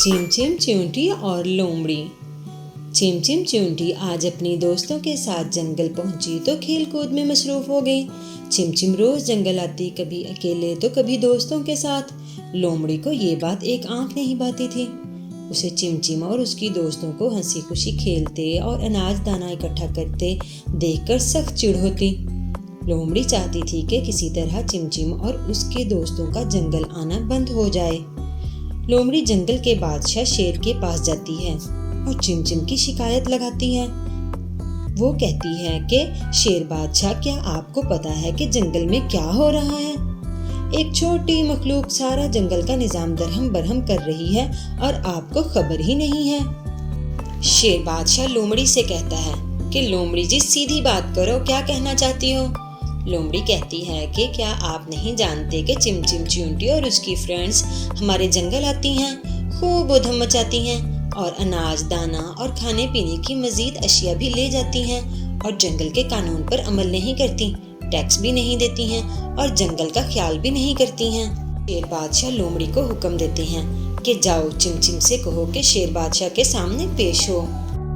चिमचिम चिंटी और लोमड़ी। चिमचिम चिंटी आज अपनी दोस्तों के साथ जंगल पहुंची तो खेल कूद में मसरूफ हो गई। चिमचिम रोज जंगल आती, कभी अकेले तो कभी दोस्तों के साथ। लोमड़ी को ये बात एक आंख नहीं पाती थी। उसे चिमचिम और उसकी दोस्तों को हंसी खुशी खेलते और अनाज दाना इकट्ठा करते देखकर सख्त चिढ़ होती। लोमड़ी चाहती थी कि किसी तरह चिमचिम और उसके दोस्तों का जंगल आना बंद हो जाए। लोमड़ी जंगल के बादशाह शेर के पास जाती है और चिमचिम की शिकायत लगाती है। वो कहती है कि शेर बादशाह, क्या आपको पता है कि जंगल में क्या हो रहा है? एक छोटी मखलूक सारा जंगल का निजाम दरहम बरहम कर रही है और आपको खबर ही नहीं है। शेर बादशाह लोमड़ी से कहता है कि लोमड़ी जी, सीधी बात करो, क्या कहना चाहती हो? लोमड़ी कहती है कि क्या आप नहीं जानते कि चिमचिम चिंटी और उसकी फ्रेंड्स हमारे जंगल आती हैं, खूब उधम मचाती हैं और अनाज दाना और खाने पीने की मजीद अशिया भी ले जाती हैं और जंगल के कानून पर अमल नहीं करती, टैक्स भी नहीं देती हैं और जंगल का ख्याल भी नहीं करती हैं। शेर बादशाह लोमड़ी को हुक्म देते हैं कि जाओ चिमचिम से कहो कि शेर बादशाह के सामने पेश हो।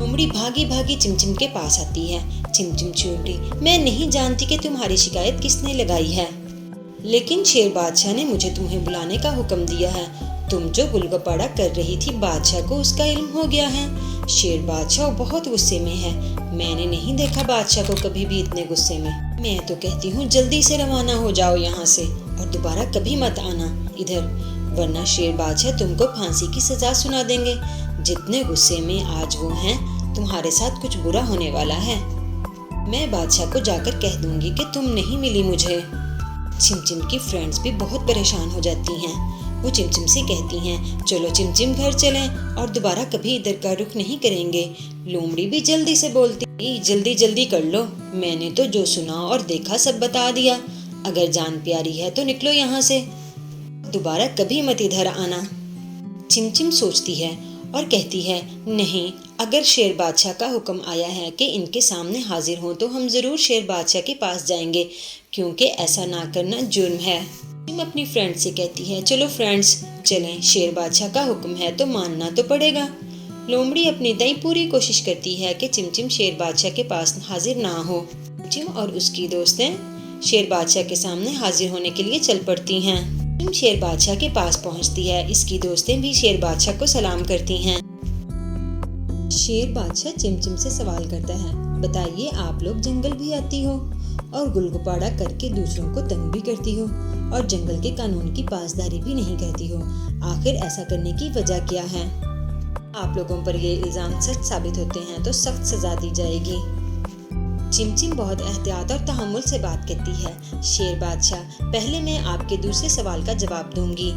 लोमड़ी भागी भागी चिमचिम के पास आती है। चिमचिम चिंटी, मैं नहीं जानती कि तुम्हारी शिकायत किसने लगाई है, लेकिन शेर बादशाह ने मुझे तुम्हें बुलाने का हुक्म दिया है। तुम जो गुलगपाड़ा कर रही थी, बादशाह को उसका इल्म हो गया है। शेर बादशाह बहुत गुस्से में है। मैंने नहीं देखा बादशाह को कभी भी इतने गुस्से में। मैं तो कहती हूँ जल्दी से रवाना हो जाओ यहाँ से और दोबारा कभी मत आना इधर, वरना शेर बादशाह तुमको फांसी की सजा सुना देंगे। जितने गुस्से में आज वो हैं, तुम्हारे साथ कुछ बुरा होने वाला है। मैं बादशाह को जाकर कह दूंगी कि तुम नहीं मिली मुझे। चिमचिम की फ्रेंड्स भी बहुत परेशान हो जाती हैं। वो चिमचिम से कहती हैं, चलो चिमचिम घर चलें और दोबारा कभी इधर का रुख नहीं करेंगे। लोमड़ी भी जल्दी से बोलती, जल्दी जल्दी कर लो, मैंने तो जो सुना और देखा सब बता दिया। अगर जान प्यारी है तो निकलो यहाँ से, दोबारा कभी मत इधर आना। चिमचिम सोचती है और कहती है, नहीं, अगर शेर बादशाह का हुक्म आया है कि इनके सामने हाजिर हों तो हम जरूर शेर बादशाह के पास जाएंगे, क्योंकि ऐसा ना करना जुर्म है। चिमचिम अपनी फ्रेंड से कहती है, चलो फ्रेंड्स चलें, शेर बादशाह का हुक्म है तो मानना तो पड़ेगा। लोमड़ी अपनी दाई पूरी कोशिश करती है कि चिमचिम शेर बादशाह के पास हाजिर ना हो। चिमचिम और उसकी दोस्तें शेर बादशाह के सामने हाजिर होने के लिए चल पड़ती हैं। चिमचिम शेर बादशाह के पास पहुंचती है। इसकी दोस्तें भी शेर बादशाह को सलाम करती हैं। शेर बादशाह चिमचिम से सवाल करता है, बताइए, आप लोग जंगल भी आती हो और गुलगुपाड़ा करके दूसरों को तंग भी करती हो और जंगल के कानून की पासदारी भी नहीं करती हो, आखिर ऐसा करने की वजह क्या है? आप लोगों पर ये इल्जाम सच साबित होते हैं तो सख्त सजा दी जाएगी। चिमचिम बहुत एहतियात और तहम्मुल से बात करती है। शेर बादशाह, पहले मैं आपके दूसरे सवाल का जवाब दूंगी।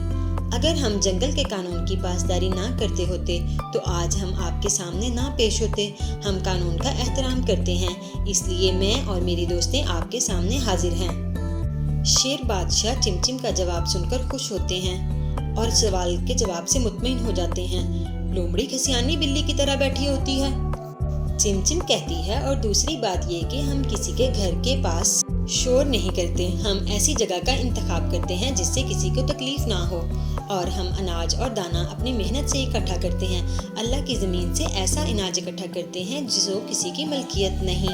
अगर हम जंगल के कानून की पासदारी ना करते होते तो आज हम आपके सामने ना पेश होते। हम कानून का एहतराम करते हैं, इसलिए मैं और मेरी दोस्तें आपके सामने हाजिर हैं। शेर बादशाह चिमचिम का जवाब सुनकर खुश होते हैं और सवाल के जवाब से मुतमईन हो जाते हैं। लोमड़ी खसियानी बिल्ली की तरह बैठी होती है। चिमचिम कहती है, और दूसरी बात ये कि हम किसी के घर के पास शोर नहीं करते। हम ऐसी जगह का इंतखाब करते हैं जिससे किसी को तकलीफ ना हो और हम अनाज और दाना अपनी मेहनत से इकट्ठा करते हैं। अल्लाह की ज़मीन से ऐसा अनाज इकट्ठा करते हैं जिसको किसी की मलकियत नहीं।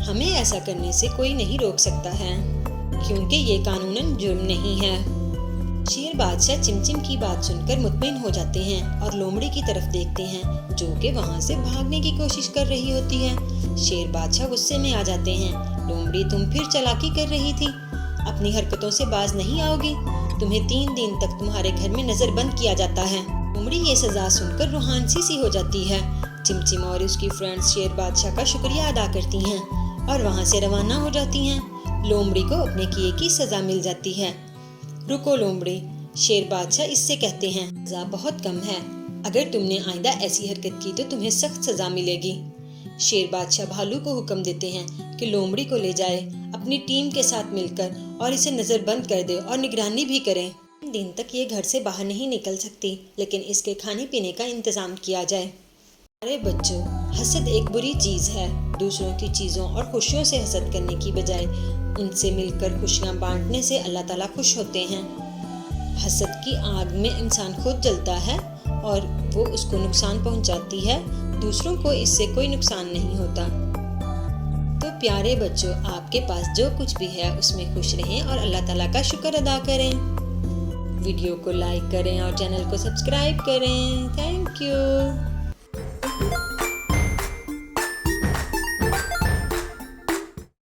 हमें ऐसा करने से कोई नहीं रोक सकता है, क्योंकि ये कानूनन जुर्म नहीं है। शेर बादशाह चिमचिम की बात सुनकर मुतमईन हो जाते हैं और लोमड़ी की तरफ देखते हैं, जो कि वहाँ से भागने की कोशिश कर रही होती है। शेर बादशाह गुस्से में आ जाते हैं, लोमड़ी, तुम फिर चालाकी कर रही थी, अपनी हरकतों से बाज नहीं आओगी। तुम्हें 3 दिन तक तुम्हारे घर में नजर बंद किया जाता है। लोमड़ी ये सजा सुनकर रूहानी सी हो जाती है। चिमचिम और उसकी फ्रेंड्स शेर बादशाह का शुक्रिया अदा करती हैं और वहाँ से रवाना हो जाती हैं। लोमड़ी को अपने किए की सजा मिल जाती है। रुको लोमड़ी, शेर बादशाह इससे कहते हैं, सजा बहुत कम है, अगर तुमने आइंदा ऐसी हरकत की तो तुम्हें सख्त सजा मिलेगी। शेर बादशाह भालू को हुक्म देते हैं कि लोमड़ी को ले जाए अपनी टीम के साथ मिलकर और इसे नजर बंद कर दे और निगरानी भी करें। 3 दिन तक ये घर से बाहर नहीं निकल सकती, लेकिन इसके खाने पीने का इंतजाम किया जाए। अरे बच्चों, हसद एक बुरी चीज है। दूसरों की चीजों और खुशियों से हसद करने की बजाय उनसे मिलकर खुशियां बांटने से अल्लाह ताला खुश होते हैं। हसद की आग में इंसान खुद जलता है اور وہ اس کو نقصان پہنچاتی ہے، دوسروں کو اس سے کوئی نقصان نہیں ہوتا۔ تو پیارے بچوں، آپ کے پاس جو کچھ بھی ہے اس میں خوش رہیں اور اللہ تعالیٰ کا شکر ادا کریں۔ ویڈیو کو لائک کریں اور چینل کو سبسکرائب کریں۔ Thank you.